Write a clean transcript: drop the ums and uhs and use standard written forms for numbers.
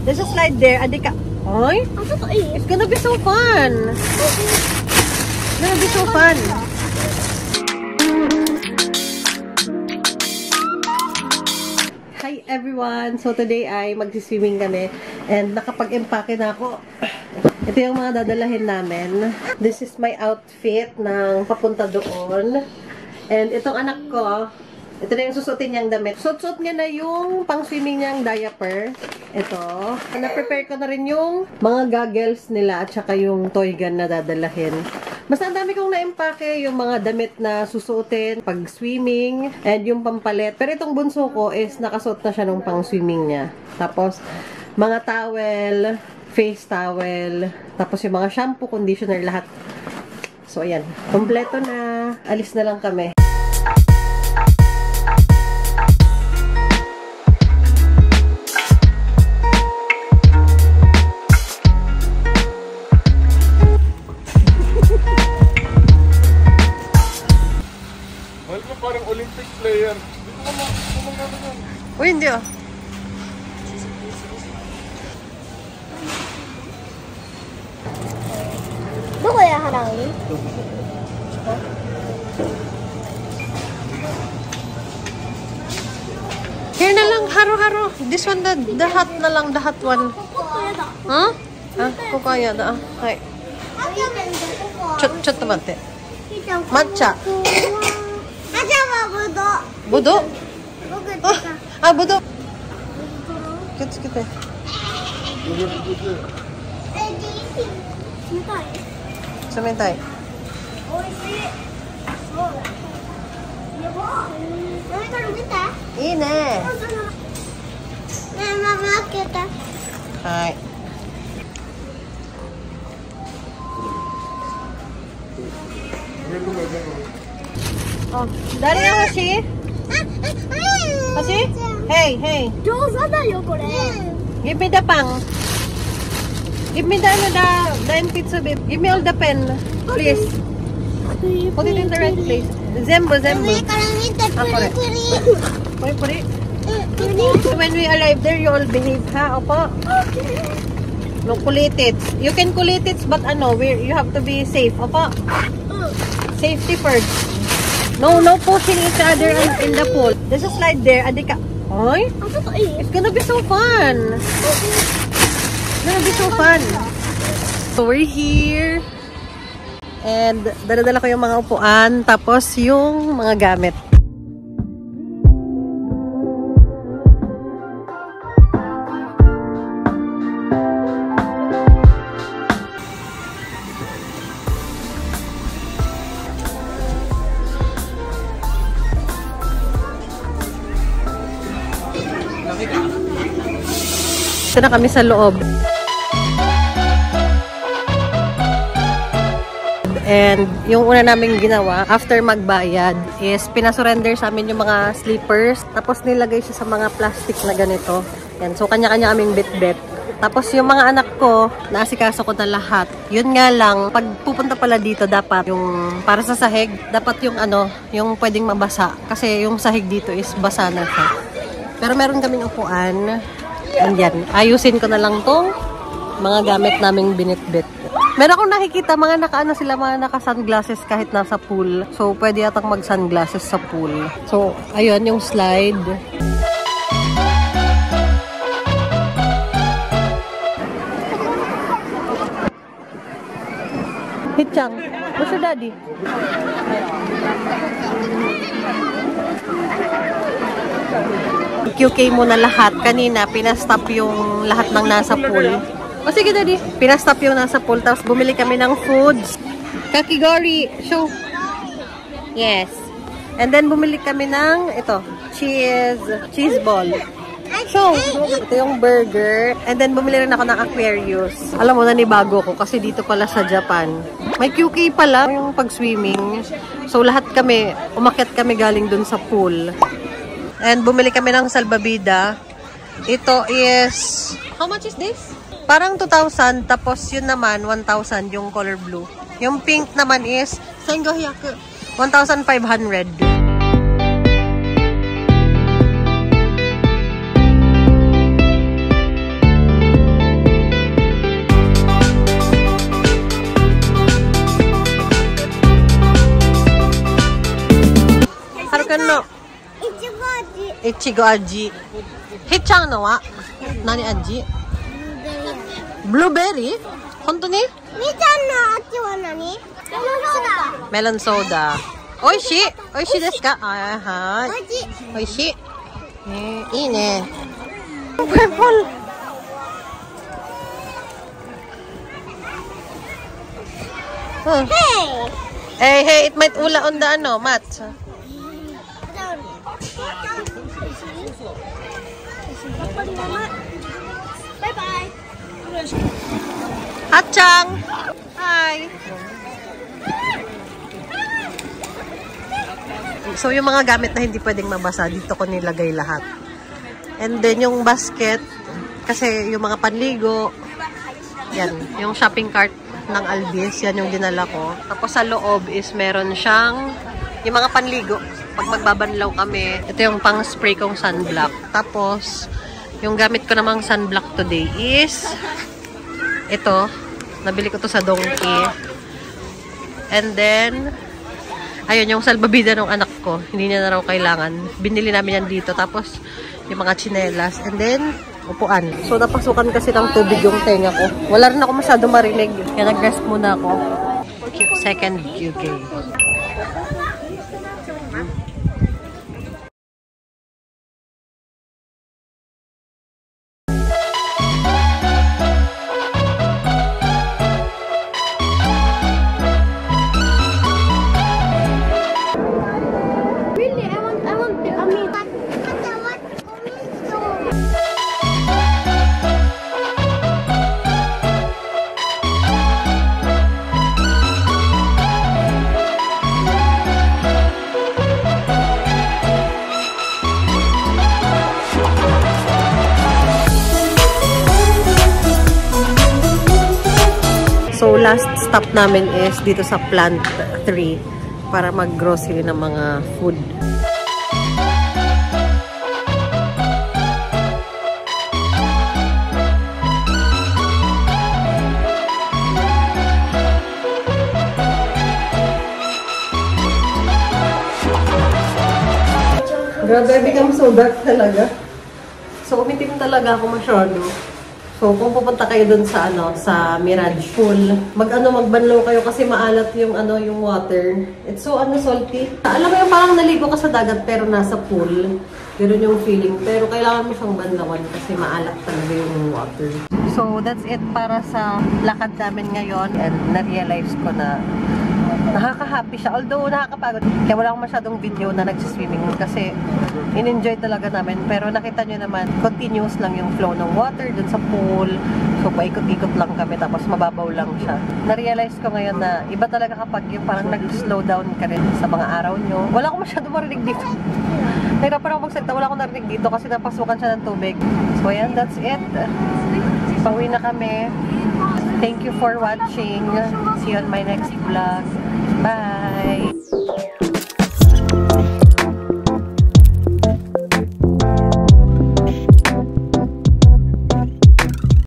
There's a slide there. Adika. Oy? It's gonna be so fun. It's gonna be so fun. Hi everyone! So today ay magsiswimming kami and nakapag-empake na ako. Ito yung mga dadalahin namin. This is my outfit ng papunta doon. And itong anak ko, ito na yung susutin niyang damit. Suot-suot niya na yung pang-swimming niyang diaper. Ito. Na-prepare ko na rin yung mga goggles nila at saka yung toy gun na dadalahin. Basta ang dami kong na-empake, yung mga damit na susuotin pag swimming and yung pampalit. Pero itong bunso ko is nakasuot na siya nung pang-swimming niya. Tapos, mga towel, face towel, tapos yung mga shampoo, conditioner, lahat. So, ayan. Kompleto na. Alis na lang kami. Parang Olympic player. Dito naman. Uy, hindi ah. Doko ya harangin? Here na lang, haro-haro. This one, the hot na lang, the hot one. Huh? Ah, kokaya da. Hai. Chot tamate. Matcha. Budo? Ah, budo. Kita. Sumentay. Ine. Hai. Oh, dari na Hashi? Hashi? Hey. Give me the pang. Give me the pizza babe. Give me all the pen, please. Put it in the right place. Zembo. Puri. When we arrive there, you all behave, ha? Opo? No kulitit. You can kulitit, but you have to be safe, opo? Safety first. No pushing each other in the pool. There's a slide there. Adika. Oy? It's gonna be so fun. So we're here. And dala-dala ko yung mga upuan. Tapos yung mga gamit. Ito na kami sa loob. And yung una namin ginawa, after magbayad, is pinasurrender sa amin yung mga slippers. Tapos nilagay siya sa mga plastic na ganito. Yan. So, kanya-kanya aming bit-bit. Tapos yung mga anak ko, naasikaso ko na lahat. Yun nga lang, pag pupunta pala dito, dapat yung para sa sahig, dapat yung yung pwedeng mabasa. Kasi yung sahig dito is basa na siya. Pero meron kaming upuan. And yan, ayusin ko na lang tong mga gamit naming binitbit. Meron akong nakikita, mga naka-sunglasses kahit nasa pool. So, pwede yatang mag-sunglasses sa pool. So, ayun, yung slide. Hitchang, what's your daddy? QK muna lahat. Kanina, pinastop yung lahat ng nasa pool. O sige, daddy. Pinastop yung nasa pool. Tapos bumili kami ng foods. Kakigori. Show. Yes. And then, bumili kami ng, cheese ball. Show. Ito yung burger. And then, bumili rin ako ng Aquarius. Alam mo, nanibago ko kasi dito pala sa Japan. May QK pala yung pag-swimming. So, lahat kami, umakyat kami galing dun sa pool. And bumili kami ng salbabida. Ito is, how much is this? Parang 2,000, tapos yun naman, 1,000 yung color blue. Yung pink naman is, 1,500. Ichigo Aji. Hichang no wa? Nani Aji? Blueberry? Hontoni? みーちゃんのあっちは何？Melon soda. Oishi! Oishi desu ka?はい。おいしい。美味しい。いいね。Purple! Hey, hey, it might ula on the ano, mat. Bye-bye. Hachang! Hi! So, yung mga gamit na hindi pwedeng mabasa, dito ko nilagay lahat. And then, yung basket, kasi yung mga panligo, yan, yung shopping cart ng Alvis, yan yung dinala ko. Tapos sa loob is meron siyang, yung mga panligo, pag magbabanlaw kami, ito yung pang spray kong sunblock. Tapos, yung gamit ko namang sunblock today is, ito, nabili ko to sa Donkey. And then, ayun, yung salbabida ng anak ko, hindi niya na raw kailangan. Binili namin yan dito. Tapos, yung mga tsinelas. And then, upuan. So, napasukan kasi ng tubig yung tenga ko. Wala rin ako masyado marinig. Kaya nag-rest muna ako. Second UK. Really, I want a meat. So, last stop namin is dito sa Plant 3 para mag-grocery ng mga food. Grabe, become so dark talaga. So, umitim talaga ako masyado. So, kung pupunta kayo dun sa sa Mirage Pool, magbanlaw kayo kasi maalat yung yung water. It's so salty. Alam mo yung parang naligo ka sa dagat pero nasa pool. Ganun yung feeling. Pero kailangan mo siyang banlawan kasi maalat talaga yung water. So, that's it para sa lakad namin ngayon. And na-realize ko na nakaka-happy siya. Although nakakapagod. Kaya wala akong masyadong video na nagsiswimming kasi in-enjoy talaga namin. Pero nakita nyo naman, continuous lang yung flow ng water dun sa pool. So, paikot-ikot lang kami tapos mababaw lang siya. Na-realize ko ngayon na iba talaga kapag yung parang nag-slow down ka rin sa mga araw nyo. Wala akong masyadong marinig dito. Nahirapan ako magsalita. Wala akong narinig dito kasi napasukan siya ng tubig. So, ayan, that's it. Pauwi na kami. Thank you for watching. See you on my next vlog. Bye!